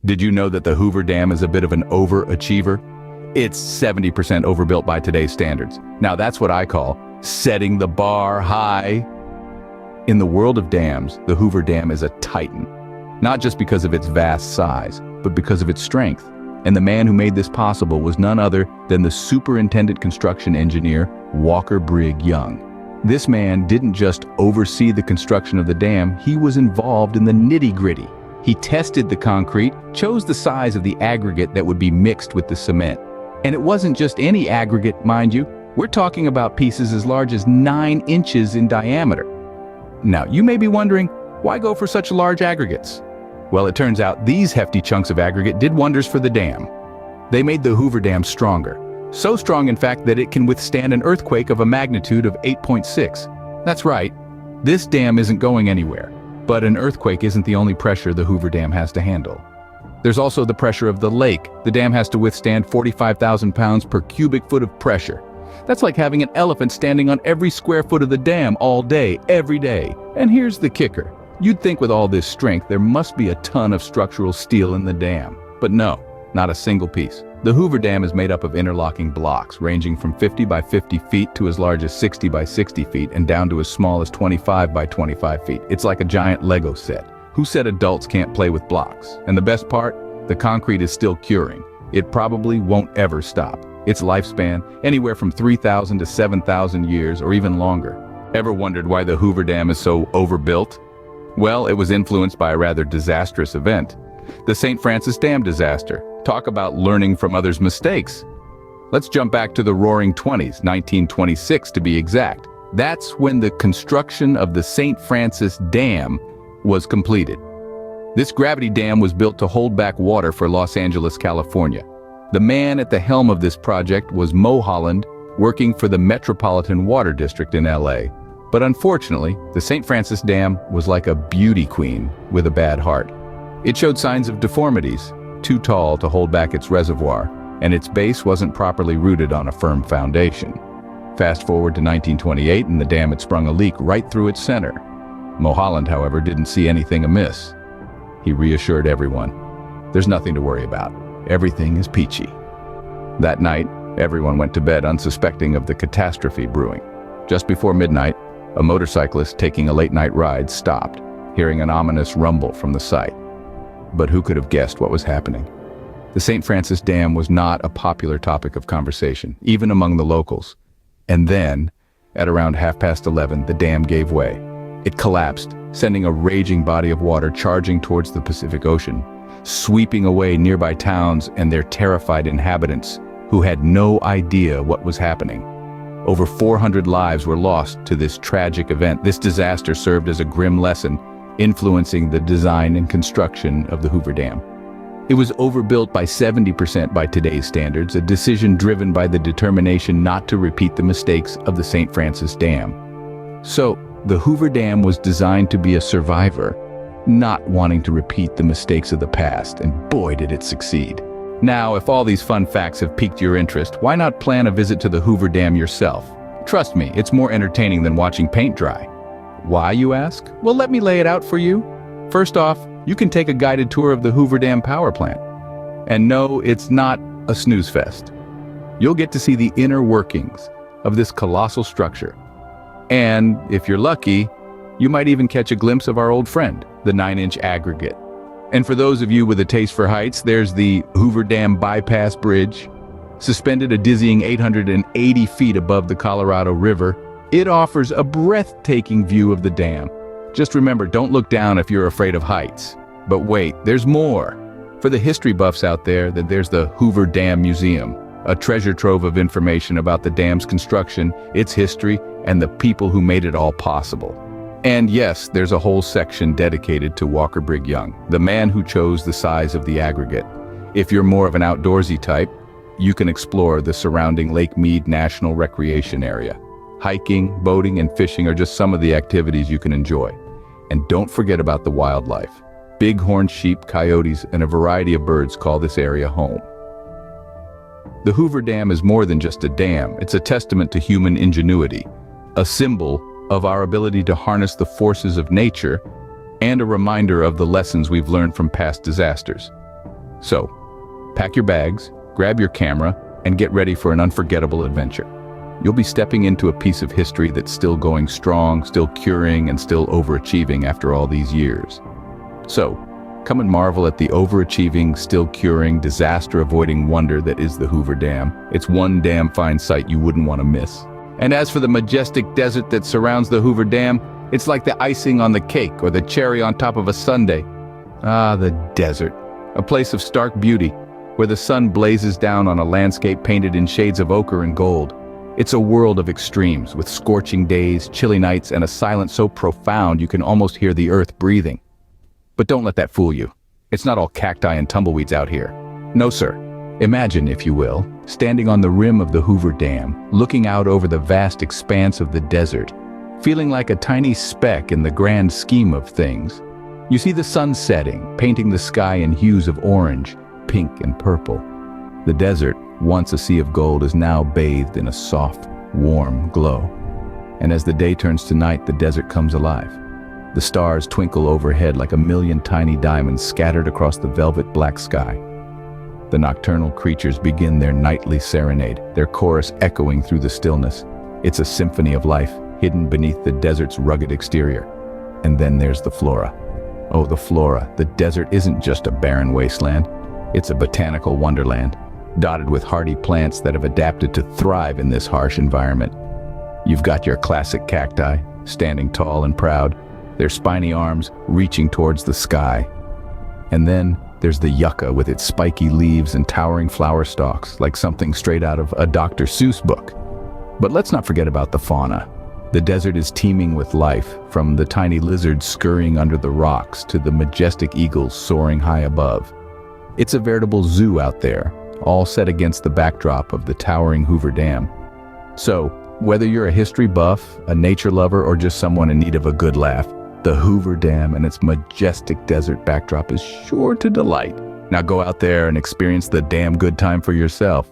Did you know that the Hoover Dam is a bit of an overachiever? It's 70% overbuilt by today's standards. Now that's what I call setting the bar high. In the world of dams, the Hoover Dam is a titan. Not just because of its vast size, but because of its strength. And the man who made this possible was none other than the superintendent construction engineer, Walker Brigg Young. This man didn't just oversee the construction of the dam, he was involved in the nitty-gritty. He tested the concrete, chose the size of the aggregate that would be mixed with the cement. And it wasn't just any aggregate, mind you. We're talking about pieces as large as 9 inches in diameter. Now, you may be wondering, why go for such large aggregates? Well, it turns out these hefty chunks of aggregate did wonders for the dam. They made the Hoover Dam stronger. So strong, in fact, that it can withstand an earthquake of a magnitude of 8.6. That's right, this dam isn't going anywhere. But an earthquake isn't the only pressure the Hoover Dam has to handle. There's also the pressure of the lake. The dam has to withstand 45,000 pounds per cubic foot of pressure. That's like having an elephant standing on every square foot of the dam all day, every day. And here's the kicker. You'd think with all this strength, there must be a ton of structural steel in the dam. But no, not a single piece. The Hoover Dam is made up of interlocking blocks, ranging from 50 by 50 feet to as large as 60 by 60 feet and down to as small as 25 by 25 feet. It's like a giant Lego set. Who said adults can't play with blocks? And the best part? The concrete is still curing. It probably won't ever stop. Its lifespan, anywhere from 3,000 to 7,000 years or even longer. Ever wondered why the Hoover Dam is so overbuilt? Well, it was influenced by a rather disastrous event. The St. Francis Dam disaster. Talk about learning from others' mistakes. Let's jump back to the Roaring '20s, 1926 to be exact. That's when the construction of the St. Francis Dam was completed. This gravity dam was built to hold back water for Los Angeles, California. The man at the helm of this project was Mo Holland, working for the Metropolitan Water District in LA. But unfortunately, the St. Francis Dam was like a beauty queen with a bad heart. It showed signs of deformities, too tall to hold back its reservoir, and its base wasn't properly rooted on a firm foundation. Fast forward to 1928 and the dam had sprung a leak right through its center. Mo Holland, however, didn't see anything amiss. He reassured everyone, there's nothing to worry about. Everything is peachy. That night, everyone went to bed unsuspecting of the catastrophe brewing. Just before midnight, a motorcyclist taking a late-night ride stopped, hearing an ominous rumble from the site. But who could have guessed what was happening? The St. Francis Dam was not a popular topic of conversation, even among the locals. And then, at around 11:30, the dam gave way. It collapsed, sending a raging body of water charging towards the Pacific Ocean, sweeping away nearby towns and their terrified inhabitants, who had no idea what was happening. Over 400 lives were lost to this tragic event. This disaster served as a grim lesson, influencing the design and construction of the Hoover Dam. It was overbuilt by 70% by today's standards, a decision driven by the determination not to repeat the mistakes of the St. Francis Dam. So, the Hoover Dam was designed to be a survivor, not wanting to repeat the mistakes of the past, and boy did it succeed. Now, if all these fun facts have piqued your interest, why not plan a visit to the Hoover Dam yourself? Trust me, it's more entertaining than watching paint dry. Why, you ask? Well, let me lay it out for you. First off, you can take a guided tour of the Hoover Dam power plant. And no, it's not a snooze fest. You'll get to see the inner workings of this colossal structure. And if you're lucky, you might even catch a glimpse of our old friend, the 9-inch aggregate. And for those of you with a taste for heights, there's the Hoover Dam Bypass Bridge. Suspended a dizzying 880 feet above the Colorado River, it offers a breathtaking view of the dam. Just remember, don't look down if you're afraid of heights. But wait, there's more. For the history buffs out there, there's the Hoover Dam Museum, a treasure trove of information about the dam's construction, its history, and the people who made it all possible. And yes, there's a whole section dedicated to Walker Brigg Young, the man who chose the size of the aggregate. If you're more of an outdoorsy type, you can explore the surrounding Lake Mead National Recreation Area. Hiking, boating, and fishing are just some of the activities you can enjoy. And don't forget about the wildlife. Bighorn sheep, coyotes, and a variety of birds call this area home. The Hoover Dam is more than just a dam. It's a testament to human ingenuity, a symbol of our ability to harness the forces of nature, and a reminder of the lessons we've learned from past disasters. So, pack your bags, grab your camera, and get ready for an unforgettable adventure. You'll be stepping into a piece of history that's still going strong, still curing, and still overachieving after all these years. So, come and marvel at the overachieving, still curing, disaster-avoiding wonder that is the Hoover Dam. It's one damn fine sight you wouldn't want to miss. And as for the majestic desert that surrounds the Hoover Dam, it's like the icing on the cake or the cherry on top of a sundae. Ah, the desert. A place of stark beauty, where the sun blazes down on a landscape painted in shades of ochre and gold. It's a world of extremes, with scorching days, chilly nights, and a silence so profound you can almost hear the earth breathing. But don't let that fool you. It's not all cacti and tumbleweeds out here. No, sir. Imagine, if you will, standing on the rim of the Hoover Dam, looking out over the vast expanse of the desert, feeling like a tiny speck in the grand scheme of things. You see the sun setting, painting the sky in hues of orange, pink, and purple. The desert, once a sea of gold, is now bathed in a soft, warm glow. And as the day turns to night, the desert comes alive. The stars twinkle overhead like a million tiny diamonds scattered across the velvet black sky. The nocturnal creatures begin their nightly serenade, their chorus echoing through the stillness. It's a symphony of life, hidden beneath the desert's rugged exterior. And then there's the flora. Oh, the flora. The desert isn't just a barren wasteland. It's a botanical wonderland, dotted with hardy plants that have adapted to thrive in this harsh environment. You've got your classic cacti, standing tall and proud, their spiny arms reaching towards the sky. And then there's the yucca with its spiky leaves and towering flower stalks, like something straight out of a Dr. Seuss book. But let's not forget about the fauna. The desert is teeming with life, from the tiny lizards scurrying under the rocks to the majestic eagles soaring high above. It's a veritable zoo out there, all set against the backdrop of the towering Hoover Dam. So, whether you're a history buff, a nature lover, or just someone in need of a good laugh, the Hoover Dam and its majestic desert backdrop is sure to delight. Now go out there and experience the damn good time for yourself.